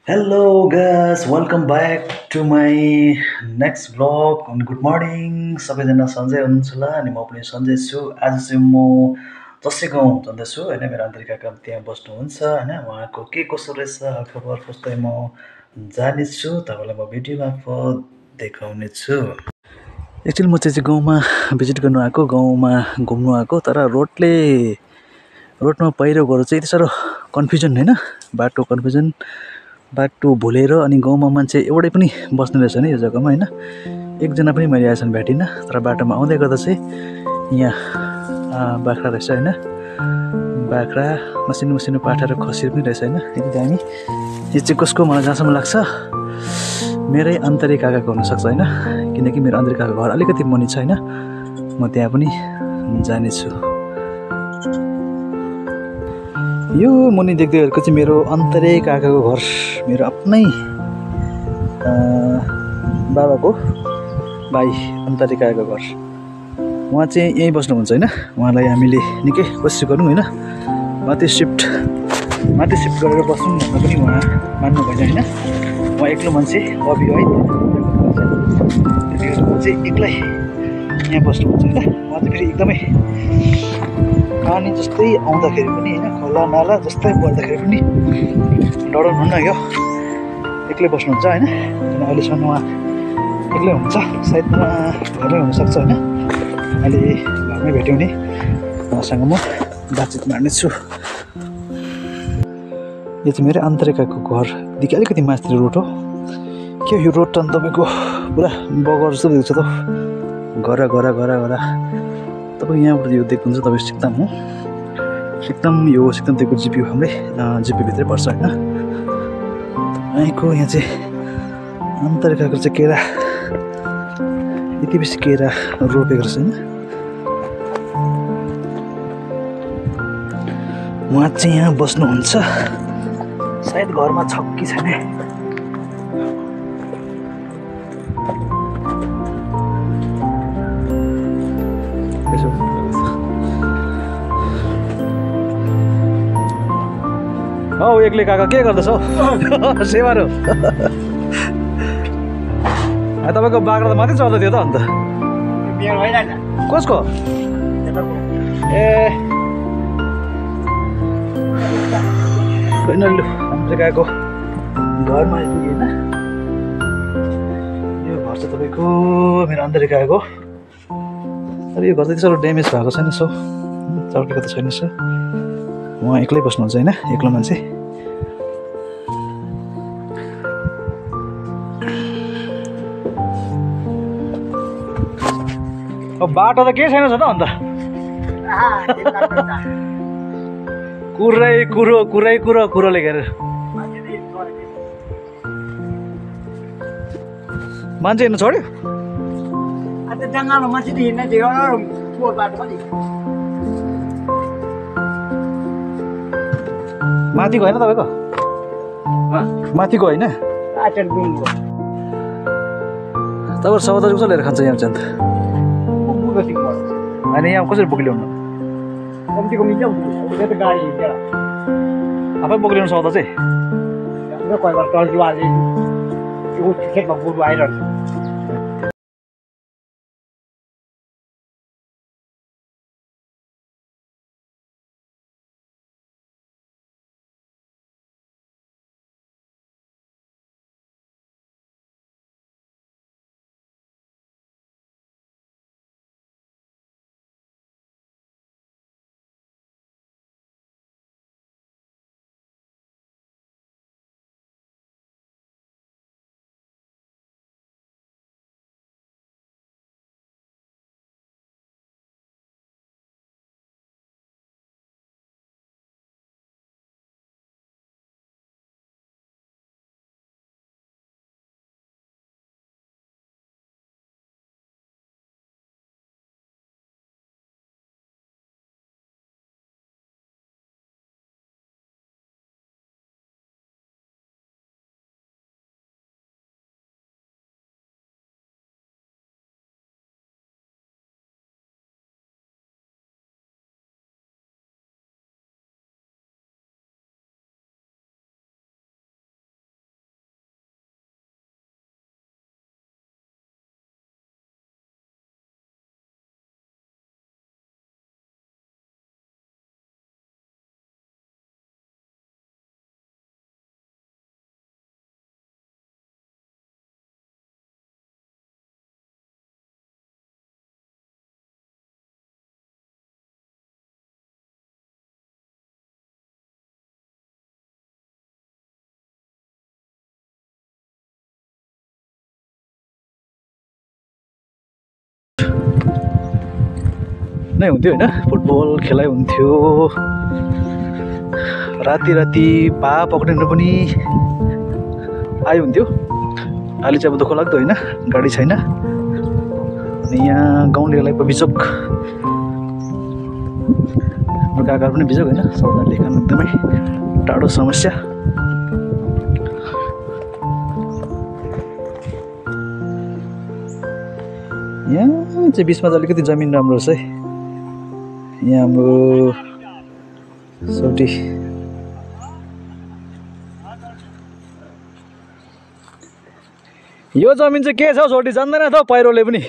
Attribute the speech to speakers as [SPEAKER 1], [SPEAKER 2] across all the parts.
[SPEAKER 1] Hello guys, welcome back to my next vlog on good morning सबैजना सन्चै हुनुहुन्छ होला अनि म पनि सन्चै छु आज चाहिँ म जसै गाउँ जाँदैछु होइन मेरो आन्तरिक काका त्यहाँ बस्नुहुन्छ होइन उहाँको के कसो रहेछ खबर खोज्दै म जानेछु तपाईँलाई म भिडियो मार्फत देखाउने छु एक्चुअली म चाहिँ गाउँमा भिजिट गर्नु आएको गाउँमा घुम्नु आएको तर रोडमा पहिरो गएर चाहिँ यति साह्रो कन्फ्युजन होइन बाटो कन्फ्युजन बाटो भुलेर अनि गाउँमा मान्छे एउटै पनि बस्ने रहेछ नि यो जग्गामा होइन एकजना पनि मैले आजसम्म भेटिनँ तर बाटोमा आउँदै गर्दा चाहिँ यहाँ बाख्रा रहेछ होइन बाख्रा मसिनो मसिनो पाठा र खसीहरू पनि रहेछ होइन यति दामी यो चाहिँ कसको मलाई जहाँसम्म लाग्छ मेरै आन्तरिक काकाको हुनसक्छ होइन किनकि मेरो आन्तरिक काकाको घर अलिकति मुनि छ होइन म त्यहाँ पनि जानेछु यो मुनि देख्दै गरेको चाहिँ मेरो आन्तरिक काकाको घर मेरो आफ्नै बाबाको भाइ आन्तरिक काकाको घर उहाँ चाहिँ यहीँ बस्नुहुन्छ होइन उहाँलाई हामीले निकै कोसिस गरौँ होइन माथि सिफ्ट गरेर बसौँ भन्दा पनि उहाँ मान्नु भएन होइन उहाँ एक्लो मान्छे अभि है त्यतिखेर म चाहिँ एक्लै यहाँ बस्नुहुन्छ होइन उहाँ चाहिँ फेरि एकदमै पानी जस्तै आउँदाखेरि पनि होइन खोला नाला जस्तै पर्दाखेरि पनि डराउनुहुन्न यो एक्लै बस्नुहुन्छ होइन किन अहिलेसम्म उहाँ एक्लै हुन्छ सायद घरमै हुनसक्छ होइन अहिले घरमै भेट्यो भने उहाँसँग म बातचित मार्नेछु यो चाहिँ मेरो आन्तरिकको घरदेखि अलिकति माथि रोड हो के यो रोड त तपाईँको पुरा बगर जस्तो देख्छ त घर तपाईँ यहाँबाट यो देख्नुहुन्छ तपाईँ सिक्ताम हो सिक्तामदेखिको जिपी हाम्रै जिपीभित्रै पर्छ होइन तपाईँको यहाँ चाहिँ आन्तरिकको चाहिँ केरा यति बेसी केरा रोपेको रहेछ होइन उहाँ चाहिँ यहाँ बस्नुहुन्छ सायद घरमा छ कि छैन हौ एक्लै काका के गर्दैछ हौ सेवारो तपाईँको बाख्रा त मात्रै चल्दै थियो त अन्त कसको ए लु हाम्रो काकाको घरमा आइपुग्यो होइन यो घर चाहिँ तपाईँको मेरो आन्तरिक काकाको तर यो घर चाहिँ त्यति साह्रो ड्यामेज भएको छैन सो चर्केको त छैन सो उहाँ एक्लै बस्नुहुन्छ होइन एक्लो मान्छे अब बाटो त केही छैन छ त अन्त कुरो लेखेर मान्छे हिँड्नु छोड्यो माथिको होइन तपाईँको माथिको होइन तपाईँको सौदा कसो लिएर खान्छ यहाँ चाहिँ होइन यहाँ कसरी बोक ल्याउनु आफै बोक ल्याउनु सौदा चाहिँ
[SPEAKER 2] खेतमा गोरु आइरहन्छ
[SPEAKER 1] नै हुन्थ्यो होइन फुटबल खेलाइ हुन्थ्यो राति राति भा पक्रिनु पनि आइहुन्थ्यो अहिले चाहिँ अब दुःख लाग्दो होइन गाडी छैन अनि यहाँ गाउँलेहरूलाई पो बिजोक काकाहरू पनि बिजोक होइन सबैजना लेखन एकदमै टाढो समस्या यहाँ चाहिँ बिचमा चाहिँ अलिकति जमिन राम्रो छ है यहाँ हाम्रो सौटी यो जमिन चाहिँ के छ हौ छोटी जान्दैन त पहिरोले पनि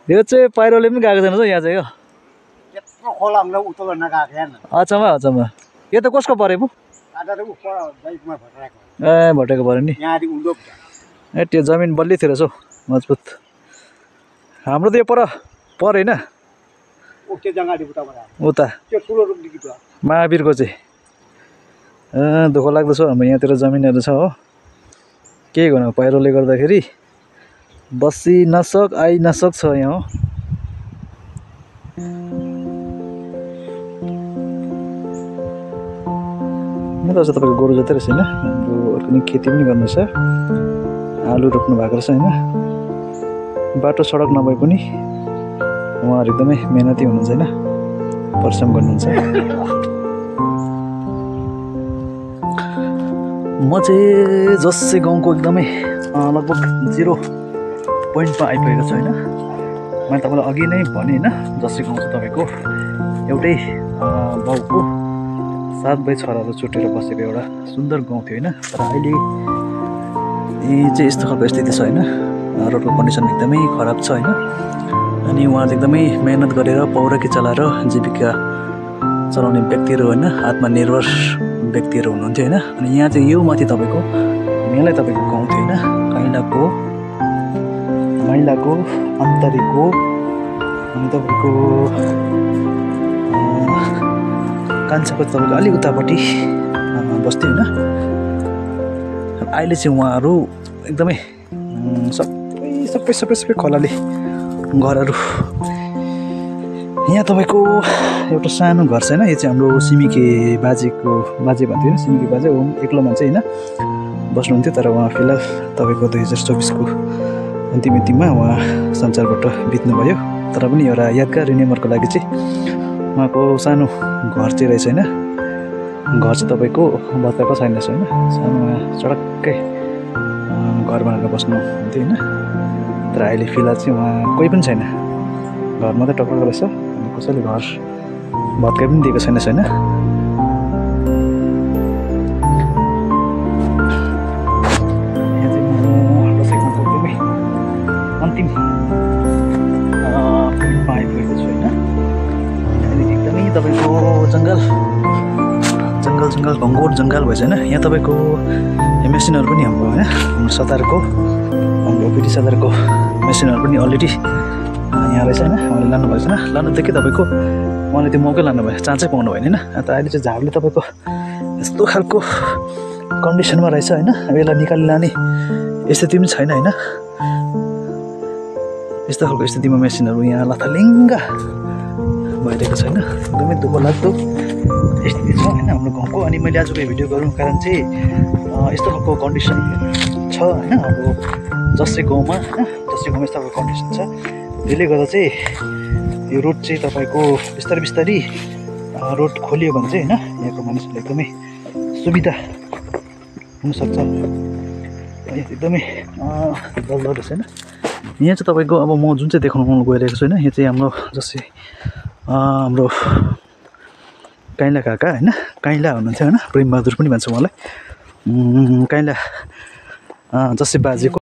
[SPEAKER 1] यो चाहिँ पहिरोले पनि गएको छैन यहाँ चाहिँ हो
[SPEAKER 2] यत्रो खोला हामीलाई उतो गर्न गएको हेर्न
[SPEAKER 1] अचम्म अचम्म यो त कसको परे पो
[SPEAKER 2] आज त ऊ पर बाइकमा भटाएको
[SPEAKER 1] ए भटेको पऱ्यो नि
[SPEAKER 2] यहाँदेखि उँधो
[SPEAKER 1] ए त्यो जमिन बल्ली थियो रहेछ हौ मजबुत हाम्रो त यो पर होइन
[SPEAKER 2] त्यो जङ्गाली उताबाट
[SPEAKER 1] उता
[SPEAKER 2] त्यो ठुलो रुखदेखि त
[SPEAKER 1] महावीरको चाहिँ दुःख लाग्दो छ हाम्रो यहाँतिर जमिनहरू छ हो के गर्नु पहिरोले गर्दाखेरि बसी नसक आइ नसक छ यहाँ हो मेरो चाहिँ तपाईँको गोरु जति रहेछ होइन हाम्रो अर्को नि खेती पनि गर्नुहोस् आलु रोप्नु भएको रहेछ होइन बाटो सडक नभए पनि उहाँहरू एकदमै मेहनती हुनुहुन्छ होइन परिश्रम गर्नुहुन्छ म चाहिँ जसै गाउँको एकदमै लगभग 0 पोइन्टमा आइपुगेको छु होइन मैले तपाईँलाई अघि नै भने होइन जसै गाउँ चाहिँ तपाईँको एउटै बाउको 7 भाइ छोराहरू छुटेर बसेको एउटा सुन्दर गाउँ थियो होइन तर अहिले चाहिँ यस्तो खालको स्थिति छ होइन रोडको कन्डिसन एकदमै खराब छ होइन अनि उहाँले एकदमै मेहनत गरेर पौरखी चलाएर जीविका चलाउने व्यक्तिहरू होइन आत्मनिर्भर व्यक्तिहरू हुनुहुन्थ्यो होइन अनि यहाँ चाहिँ यो माथि तपाईँको मेलै तपाईँको गाउँ थियो होइन मैलाको अन्तरीको अनि तपाईँको कान्छाको तपाईँको अलिक उतापट्टि बस्थ्यो होइन अहिले चाहिँ उहाँहरू एकदमै सबै खोलाले घरहरू यहाँ तपाईँको एउटा सानो घर छ होइन यो चाहिँ हाम्रो सिमिके बाजेको बाजे भन्थ्यो होइन सिमिके बाजे हो एक्लो मान्छे होइन बस्नुहुन्थ्यो तर उहाँ फिलहाल तपाईँको 2024को अन्तिममा उहाँ संसारबाट बित्नुभयो तर पनि एउटा यादगार रिमेम्बरको लागि चाहिँ उहाँको सानो घर चाहिँ रहेछ होइन घर चाहिँ तपाईँको भत्काएको छैन रहेछ होइन सानो उहाँ चडक्कै घर बनाएर बस्नुहुन्थ्यो होइन तर अहिले फिलहाल चाहिँ उहाँ कोही पनि छैन घर मात्रै टक्रेको रहेछ अनि कसैले घर भत्काइ पनि दिएको छैन होइन यहाँ चाहिँ म दसैँको एकदमै अन्तिम पोइन्टमा आइपुगेको छु होइन यहाँनिर एकदमै तपाईँको जङ्गल घङ्गोर जङ्गल भएछ होइन यहाँ तपाईँको मेसिनहरू पनि हाम्रो होइन हाम्रो सतारको हाम्रो ओपिडी सतारको मेसिनहरू पनि अलरेडी यहाँ रहेछ होइन उहाँले लानुभएको छैन लानुदेखि तपाईँको उहाँले त्यो मौकै लानुभयो चान्सै पाउनु भएन होइन त अहिले चाहिँ झारले तपाईँको यस्तो खालको कन्डिसनमा रहेछ होइन अब यसलाई निकाली लाने स्थिति पनि छैन होइन यस्तो खालको स्थितिमा मेसिनहरू यहाँ लथालिङ्गा भइरहेको छैन एकदमै दुःख लाग्दो स्थिति छ होइन हाम्रो गाउँको अनि मैले आजको यो भिडियो गर्नुको कारण चाहिँ यस्तो खालको कन्डिसन छ होइन हाम्रो जसै गाउँमा होइन जसै गाउँमा यस्तो खालको कन्डिसन छ त्यसले गर्दा चाहिँ यो रोड चाहिँ तपाईँको बिस्तारै रोड खोलियो भने चाहिँ होइन यहाँको मानिसहरूलाई एकदमै सुविधा हुनसक्छ एकदमै डरलाग्दो रहेछ होइन यहाँ चाहिँ तपाईँको अब म जुन चाहिँ देखाउन गइरहेको छु होइन यो चाहिँ हाम्रो जसै हाम्रो काइला काका होइन काइला हुनुहुन्थ्यो होइन प्रेमबहादुर पनि भन्छ उहाँलाई काइला जसै बाजेको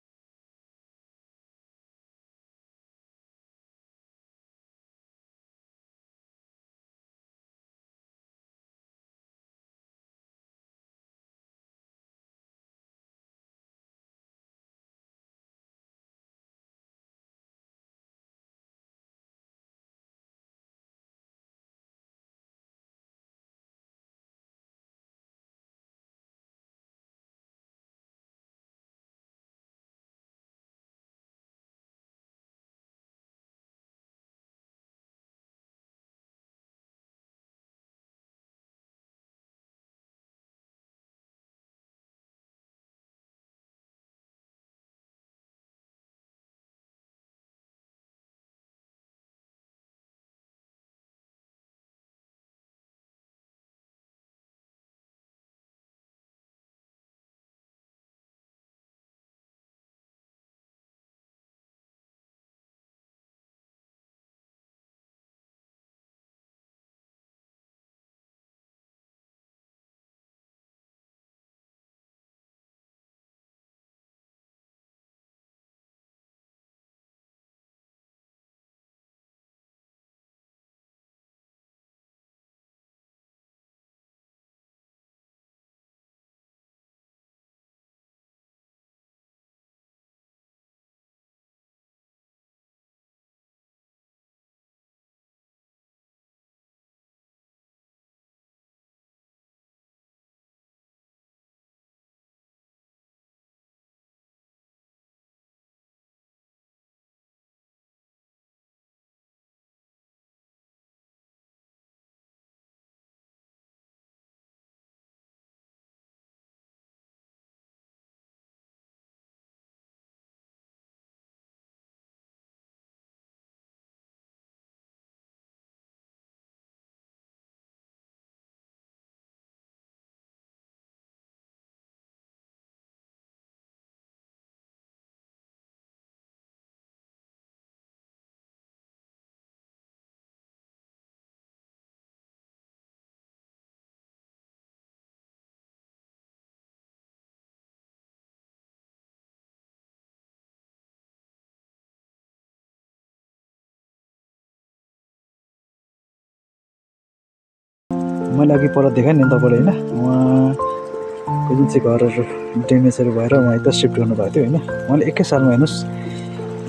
[SPEAKER 1] मैले अघि पर देखाएँ नि तपाईँले होइन उहाँको जुन चाहिँ घरहरू ड्यामेजहरू भएर उहाँ यता सिफ्ट गर्नुभएको थियो होइन उहाँले एकै सालमा हेर्नुहोस्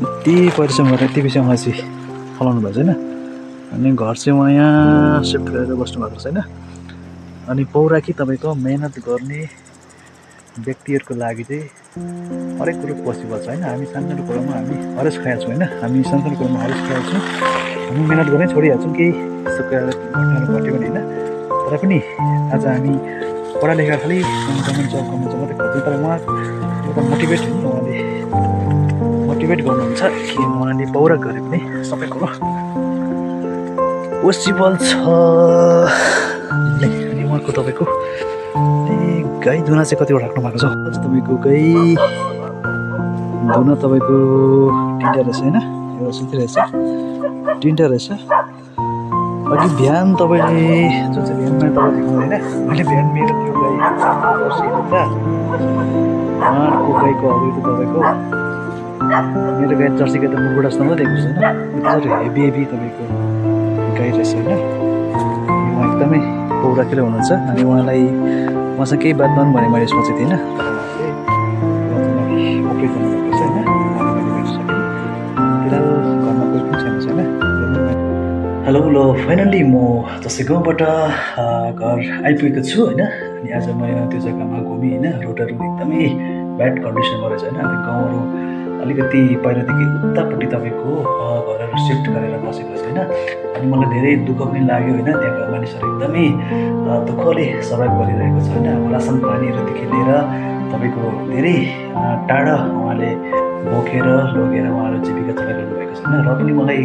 [SPEAKER 1] यति परिश्रम गरेर यति बेसी उहाँ चाहिँ फलाउनु भएको छ होइन अनि घर चाहिँ उहाँ यहाँ सिफ्ट गरेर बस्नुभएको छ होइन अनि पौराकी तपाईँको मेहनत गर्ने व्यक्तिहरूको लागि चाहिँ हरेक कुरो पोसिबल छ होइन हामी सानसानो कुरामा हामी हरेस खाएको छौँ होइन हामी सानसानो कुरामा हरेस खाएको छौँ हामी मिहिनेत गर्नै छोडिहाल्छौँ केही यस्तो कुराहरू घट्नाहरू घट्यो भने होइन तर पनि आज हामी पढालेखा खालि गभर्मेन्ट जब मात्रै खोज्छौँ तर उहाँ एउटा मोटिभेट होइन उहाँले मोटिभेट गर्नुहुन्छ कि उहाँले पौरा गरे पनि सबै कुरो पोसिबल छ अनि उहाँको तपाईँको गाई दुना चाहिँ कतिवटा राख्नु भएको छ तपाईँको गाई दुना तपाईँको 3टा रहेछ होइन एउटा सुति रहेछ 3टा रहेछ अघि बिहान तपाईँले जुन चाहिँ बिहानमा तपाईँ देख्नु होइन मैले बिहान मेरो त्यो गाई उहाँको गाईको अगाडि त तपाईँको मेरो गाई जर्सी गाई त मुखबाट जस्तो मात्रै देख्छु होइन हेभी हेभी तपाईँको गाई रहेछ होइन उहाँ एकदमै पौराखेले हुनुहुन्छ अनि उहाँलाई उहाँसँग केही बात मार्नु भने मैले सोचेको थिइनँ अपरेट गर्नुभएको छ होइन मैले भेट्न सकेँ फिलहाल घरमा कोही पनि छैन हेलो ल फाइनल्ली म जस्तै गाउँबाट घर आइपुगेको छु होइन अनि आज म त्यो जग्गामा घुमेँ होइन रोडहरू एकदमै ब्याड कन्डिसनमा रहेछ होइन अनि गाउँहरू अलिकति पहिलादेखि उतापट्टि तपाईँको घरहरू सिफ्ट गरेर बसेको छ होइन अनि मलाई धेरै दुःख पनि लाग्यो होइन त्यहाँको मानिसहरू एकदमै दुःखले सर्भाइभ गरिरहेको छ होइन अब रासन पानीहरूदेखि लिएर तपाईँको धेरै टाढा उहाँले बोकेर लगेर उहाँहरू जीविका चलाइरहनु भएको छ होइन र पनि मलाई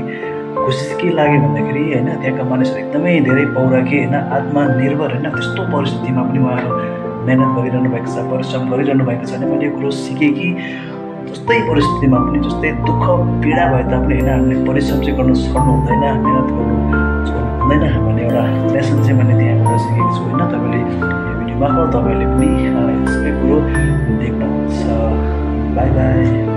[SPEAKER 1] खुसी के लाग्यो भन्दाखेरि होइन त्यहाँका मानिसहरू एकदमै धेरै पौराखे होइन आत्मनिर्भर होइन त्यस्तो परिस्थितिमा पनि उहाँहरू मेहनत गरिरहनु भएको छ परिश्रम गरिरहनु भएको छ भने मैले यो कुरो सिकेँ कि जस्तै परिस्थितिमा पनि जस्तै दुःख पीडा भए तापनि होइन हामीले परिश्रम चाहिँ गर्नु छोड्नु हुँदैन मेहनत गर्नु छोड्नु हुँदैन भन्ने एउटा लेसन चाहिँ मैले त्यहाँबाट सिकेको छु होइन तपाईँले यो भिडियो मार्फत तपाईँले पनि सबै कुरो देख्नुहुन्छ बाई बाई